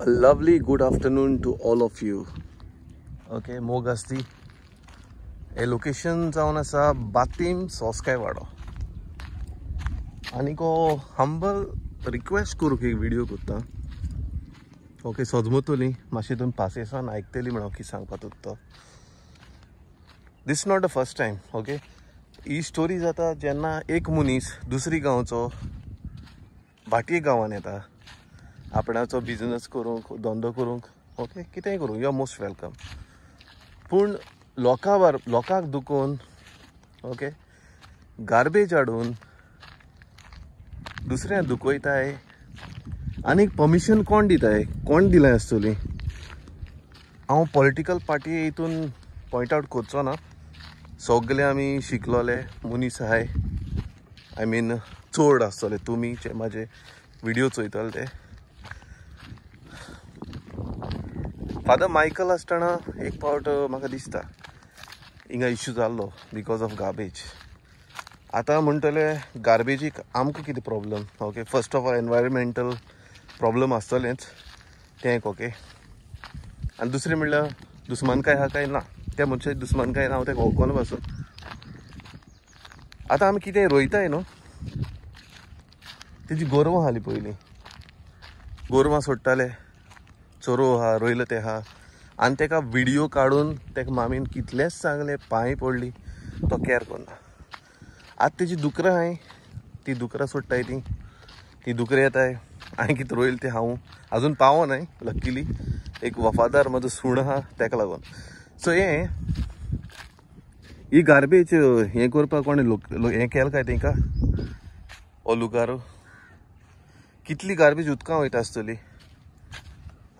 A lovely good afternoon to all of you. Okay, मोग आसती हे location जावन आसा बातीम सोस्काय वाडो आनी को हंबल रिक्वेस्ट करूंक एक व्हिडिओ करता. ओके, सोजमतली मातशें तुमी पासेसान आयकतली म्हणून की सांगपाक तो. This not the first time. Okay, he story जाता जेन्ना एक मनीस दुसरी गांवचो भाटये गांवान येता आपणाचो बिजनस करूंक, धंदो करूंक. ओके, कितेंय करूंक, यू आर मोस्ट वेलकम. पूण लोकांक दुखोवन, ओके, गार्बेज हाडून दुसऱ्यांक दुखयताय आनी परमिशन कोण दिताय, कोण दिलाय आसतली. हांव पॉलिटिकल पार्टी हितून पॉयंट आवट करचो ना. सगळे आमी शिकलोले मनीस आहाय. आय मीन चड आसतले तुमी जे म्हाजे व्हिडिओ चोयतले ते. फादर मायकल आसतना एक पावट म्हाका दिसता हिंगा इश्यू जाल्लो बिकॉज ऑफ गार्बेज. आतां म्हणटले गार्बेजीक आमकां कितें problem. Okay, first of all environmental problem आसतलेंच तें. ओके, आनी दुसरें म्हणल्यार दुस्मानकाय आहा काय ना, त्या मनशाची दुस्मानकाय ना हांव तेका वळखोना पासून. आतां आमी कितें रोयताय न्हू, तेजी गोरवां आहाली पयलीं. गोरवां सोडटाले, चोरो आहा, रोयले ते आहा, आनी तेका व्हिडिओ काडून तेका मामीन कितलेंच सांगलें, पांय पडली, तो कॅर करना. आतां तेजी दुकरां हाय, ती दुकरां सोडटाय, ती दुकरां येताय. हांवें कितें रोयलें तें हांव आजून पावोनाय. लकीली एक वफादार म्हजो सूण आहा तेका लागून. सो ही गार्बेज हें करपाक कोणें हें केलें काय तेंकां ओ लुगारो. कितली गार्बेज उदकां वयता आसतली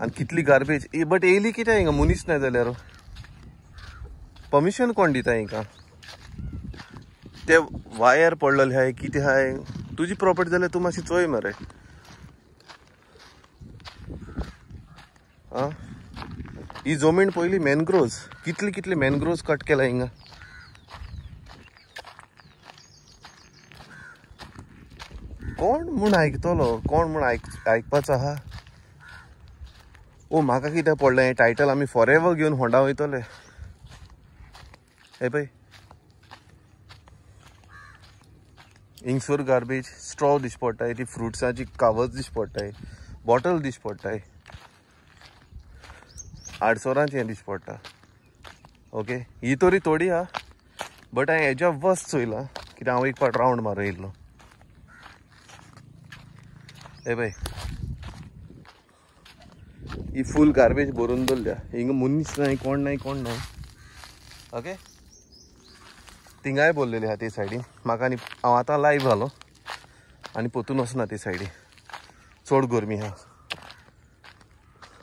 आनी कितली गार्बेज. बट येयली कितें हिंगा मनीस ना जाल्यार परमिशन कोण दिता हिंका. ते वायर पडलेले हाय, कितें हाय, तुजी प्रॉपर्टी जाल्यार तूं मातशी चोय मरे. आं, ही जमीन पयली मॅनग्रोव्ज, कितले मॅनग्रोव्ज कट केला हिंगा. कोण म्हूण आयकतलो, कोण म्हूण आयकपाचो आहा. ओ म्हाका कितें पडलें टायटल, आमी फॉर एवर घेवन होंडा वयतले. हे पळय, हिंगसर गार्बेज, स्ट्रॉ दिश्टी पडटाय, ती फ्रुट्साची कावर्स दिश्टी पडटाय, बॉटल दिश्टी पडटाय, आडसोरांचें हें दिश्टी पडटा. ओके, ही तरी थोडी आहा, बट हांवें हेज्या वस्त चोयलां कित्याक हांव एक पावट रावंड मारूं येयल्लो. हे पळय, ही फूल गार्बेज भरून दवरल्या. हिंगा मनीस नाय, कोण ना. ओके, थिंगाय बोललेली आहा ते सायडीन. म्हाका आनी हांव आतां लायव्ह जालो आनी पोतून वचना ते सायडीन, चड गरमी आहा.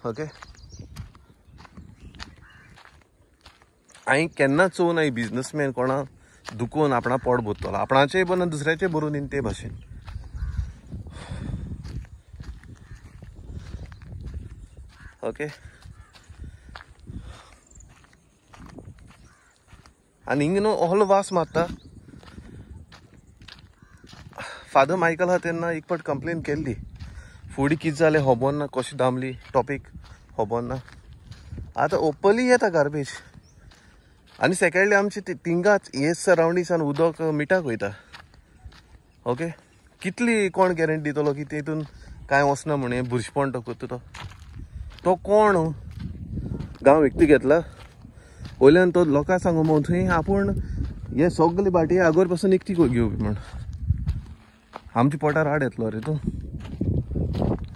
ओके, हांवें केन्ना चोवना ही बिजनसमॅन कोणा दुखोवन आपणा पोट भरतलो. आपणाचेय बरोवन दुसऱ्याचेय बरोवन इन ते भाशेन. ओके, आनी हिंग न्हू असलो वास मारता. फादर मायकल आहा तेन्ना एक फावट कंप्लेन केल्ली. फुडें कितें जालें खबर ना, कशी दामली टॉपीक खबर ना. आतां ओपनली येता गार्बेज. आनी सेकेंडली आमचे थिंगाच हे सरावंडिंग्सान उदक मिठाक वयता. ओके, कितली कोण गॅरंटी दितलो की तेतून कांय वचना म्हणून. बुरशेपण करता तो कोण. गांव विकती घेतला वयल्यान तो लोकांक सांगू मग थंय आपूण हे सगळे बाटी आगोर पासून एकटी घेवपी म्हण. आमच्या पोटार हाड येतलो रे तूं.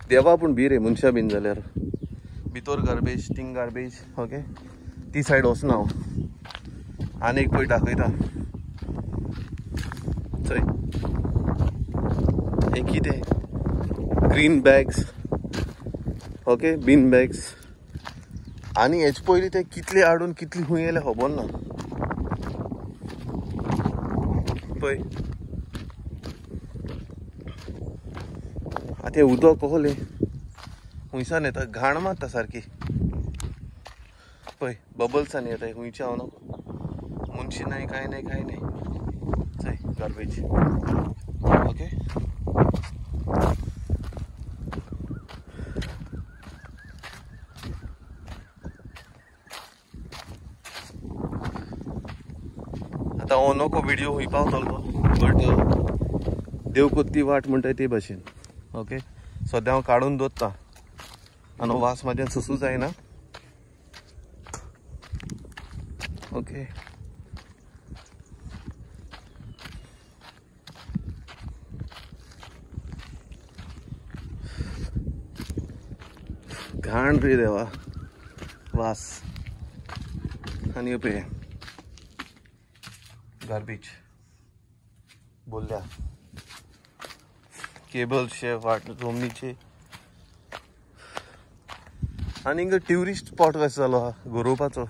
देवा पूण भी रे मनशां बीन जाल्यार. भितर गार्बेज, थिंग गार्बेज. ओके, ती सायड वचना हांव. आनी एक पळय दाखयता. चोय, हे कितें green bags. Okay, bin bags. आनी हेचे पयलीं ते कितले हाडून कितले खूंय येयले खबर ना. पळय, आतां हें उदक कसलें खुंयसान येता, घाण मारता सारकी. पळय, बबल्सान येता खुंयचे हांव न्हू. मनशी नाय, कांय नाय. चय गार्बेज. ओके, आतां हो नको व्हिडिओ खूंय पावतलो बट देव कोत्ती वाट म्हणटाय ते भाशेन. ओके, सद्या हांव काडून दवरतां आनी हो वास म्हाज्यान सुसू जायना. ओके, घाण रे देवा वास. आनी पळय गार्बेज बोलल्या केबल्सचे वाट जमनीचे. आनी हिंगा ट्युरिस्ट स्पॉट कसो जालो हा गरोवपाचो.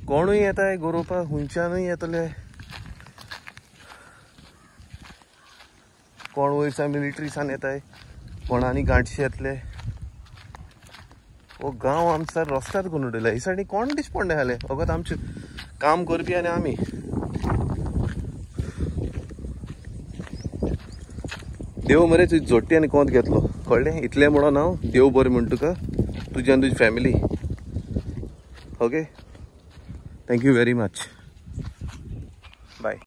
कोणूय येताय गरोवपाक, हुंयच्यानूय येतले, कोण वयरसान मिलिटरीसान येताय, कोण आनी गांठशे येतले. हो गांव आमचा रस्त्यार करून उडयला. ही सायडीन कोण दिसपण ना जालें. फकत आमचे काम करपी आनी आमी. देव मरे तुजी जोडटी आनी कोंत घेतलो कळ्ळें. इतलें म्हणून हांव देव बरें म्हण तुका, तुजी आनी तुजी family. Okay, thank you very much.